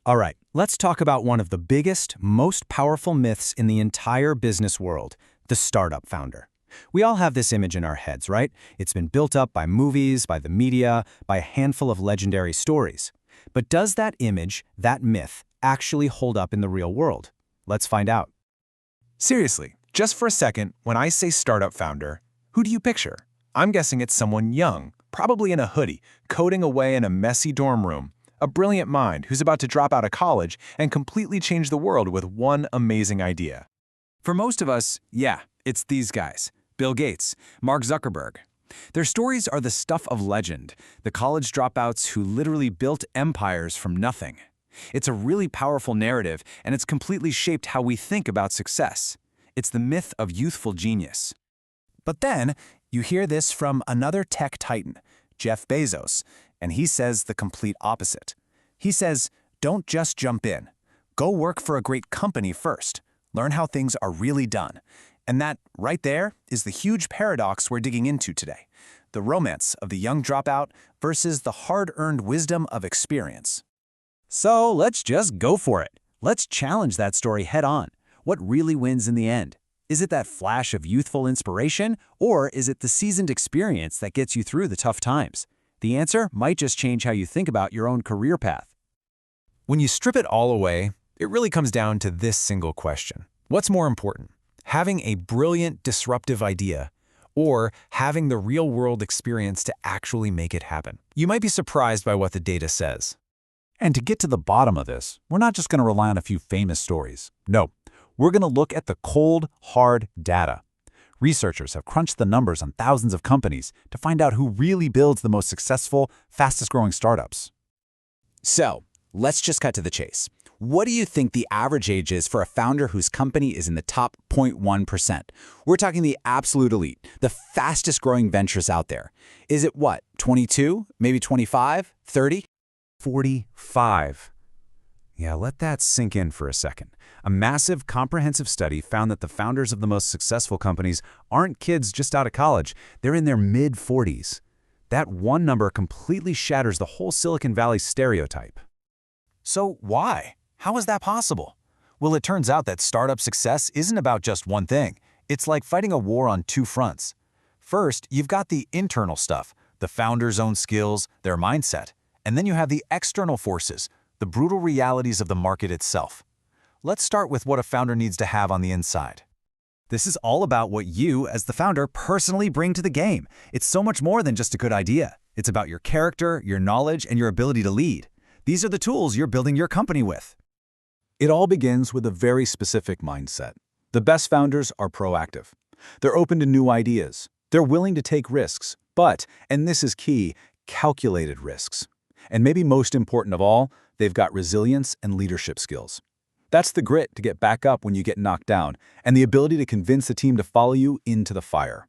All right, let's talk about one of the biggest, most powerful myths in the entire business world, the startup founder. We all have this image in our heads, right? It's been built up by movies, by the media, by a handful of legendary stories. But does that image, that myth, actually hold up in the real world? Let's find out. Seriously, just for a second, when I say startup founder, who do you picture? I'm guessing it's someone young, probably in a hoodie, coding away in a messy dorm room. A brilliant mind who's about to drop out of college and completely change the world with one amazing idea. For most of us, yeah, it's these guys. Bill Gates, Mark Zuckerberg. Their stories are the stuff of legend, the college dropouts who literally built empires from nothing. It's a really powerful narrative, and it's completely shaped how we think about success. It's the myth of youthful genius. But then, you hear this from another tech titan, Jeff Bezos, and he says the complete opposite. He says, don't just jump in. Go work for a great company first. Learn how things are really done. And that, right there, is the huge paradox we're digging into today. The romance of the young dropout versus the hard-earned wisdom of experience. So let's just go for it. Let's challenge that story head-on. What really wins in the end? Is it that flash of youthful inspiration, or is it the seasoned experience that gets you through the tough times? The answer might just change how you think about your own career path. When you strip it all away, it really comes down to this single question. What's more important? Having a brilliant, disruptive idea, or having the real-world experience to actually make it happen? You might be surprised by what the data says. And to get to the bottom of this, we're not just going to rely on a few famous stories. No, we're going to look at the cold, hard data. Researchers have crunched the numbers on thousands of companies to find out who really builds the most successful, fastest-growing startups. So, let's just cut to the chase. What do you think the average age is for a founder whose company is in the top 0.1%? We're talking the absolute elite, the fastest-growing ventures out there. Is it what, 22, maybe 25, 30? 45. Yeah, let that sink in for a second. A massive, comprehensive study found that the founders of the most successful companies aren't kids just out of college. They're in their mid-40s. That one number completely shatters the whole Silicon Valley stereotype. So why? How is that possible? Well, it turns out that startup success isn't about just one thing. It's like fighting a war on two fronts. First, you've got the internal stuff, the founder's own skills, their mindset. And then you have the external forces, the brutal realities of the market itself. Let's start with what a founder needs to have on the inside. This is all about what you, as the founder, personally bring to the game. It's so much more than just a good idea. It's about your character, your knowledge, and your ability to lead. These are the tools you're building your company with. It all begins with a very specific mindset. The best founders are proactive. They're open to new ideas. They're willing to take risks, but, and this is key, calculated risks. And maybe most important of all, they've got resilience and leadership skills. That's the grit to get back up when you get knocked down, and the ability to convince the team to follow you into the fire.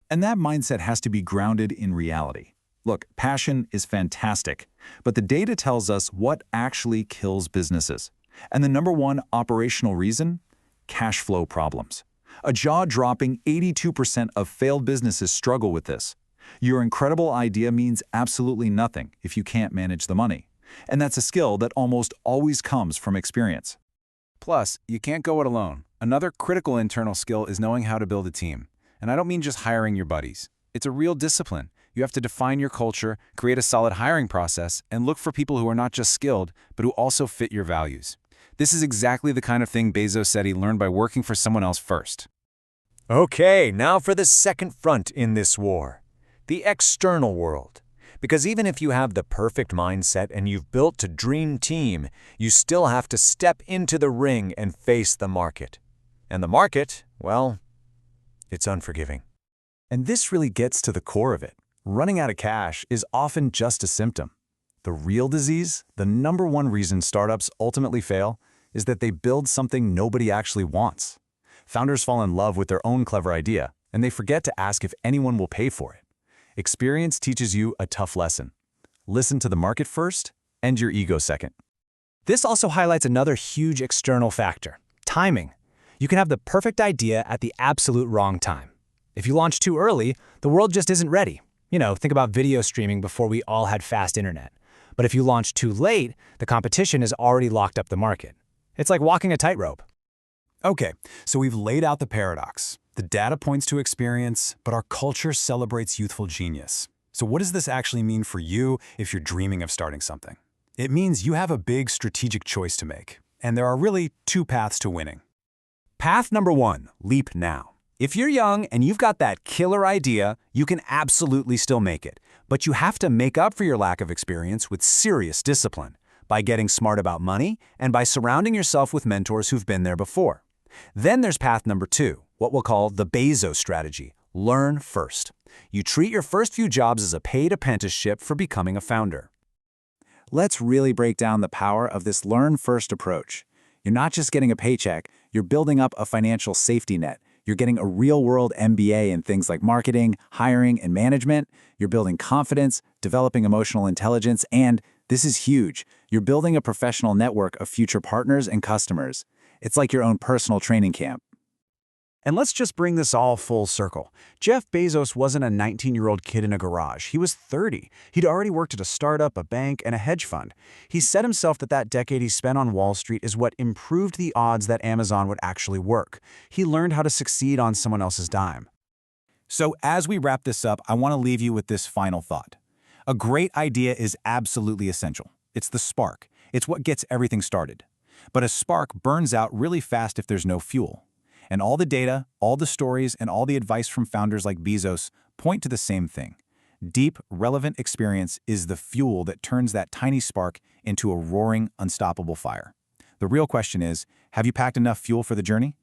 And that mindset has to be grounded in reality. Look, passion is fantastic, but the data tells us what actually kills businesses. And the number one operational reason? Cash flow problems. A jaw-dropping 82% of failed businesses struggle with this. Your incredible idea means absolutely nothing if you can't manage the money. And that's a skill that almost always comes from experience. Plus, you can't go it alone. Another critical internal skill is knowing how to build a team. And I don't mean just hiring your buddies. It's a real discipline. You have to define your culture, create a solid hiring process, and look for people who are not just skilled, but who also fit your values. This is exactly the kind of thing Bezos said he learned by working for someone else first. Okay, now for the second front in this war, the external world. Because even if you have the perfect mindset and you've built a dream team, you still have to step into the ring and face the market. And the market, well, it's unforgiving. And this really gets to the core of it. Running out of cash is often just a symptom. The real disease, the number one reason startups ultimately fail, is that they build something nobody actually wants. Founders fall in love with their own clever idea, and they forget to ask if anyone will pay for it. Experience teaches you a tough lesson. Listen to the market first, and your ego second. This also highlights another huge external factor, timing. You can have the perfect idea at the absolute wrong time. If you launch too early, the world just isn't ready. Think about video streaming before we all had fast internet. But if you launch too late, the competition has already locked up the market. It's like walking a tightrope. Okay, so we've laid out the paradox. The data points to experience, but our culture celebrates youthful genius. So what does this actually mean for you if you're dreaming of starting something? It means you have a big strategic choice to make, and there are really two paths to winning. Path number 1, leap now. If you're young and you've got that killer idea, you can absolutely still make it. But you have to make up for your lack of experience with serious discipline, by getting smart about money and by surrounding yourself with mentors who've been there before. Then there's path number 2, what we'll call the Bezos strategy. Learn first. You treat your first few jobs as a paid apprenticeship for becoming a founder. Let's really break down the power of this learn-first approach. You're not just getting a paycheck, you're building up a financial safety net. You're getting a real-world MBA in things like marketing, hiring, and management. You're building confidence, developing emotional intelligence, and, this is huge, you're building a professional network of future partners and customers. It's like your own personal training camp. And let's just bring this all full circle. Jeff Bezos wasn't a 19-year-old kid in a garage. He was 30. He'd already worked at a startup, a bank, and a hedge fund. He said himself that decade he spent on Wall Street is what improved the odds that Amazon would actually work. He learned how to succeed on someone else's dime. So as we wrap this up, I want to leave you with this final thought. A great idea is absolutely essential. It's the spark. It's what gets everything started. But a spark burns out really fast if there's no fuel. And all the data, all the stories, and all the advice from founders like Bezos point to the same thing. Deep, relevant experience is the fuel that turns that tiny spark into a roaring, unstoppable fire. The real question is, have you packed enough fuel for the journey?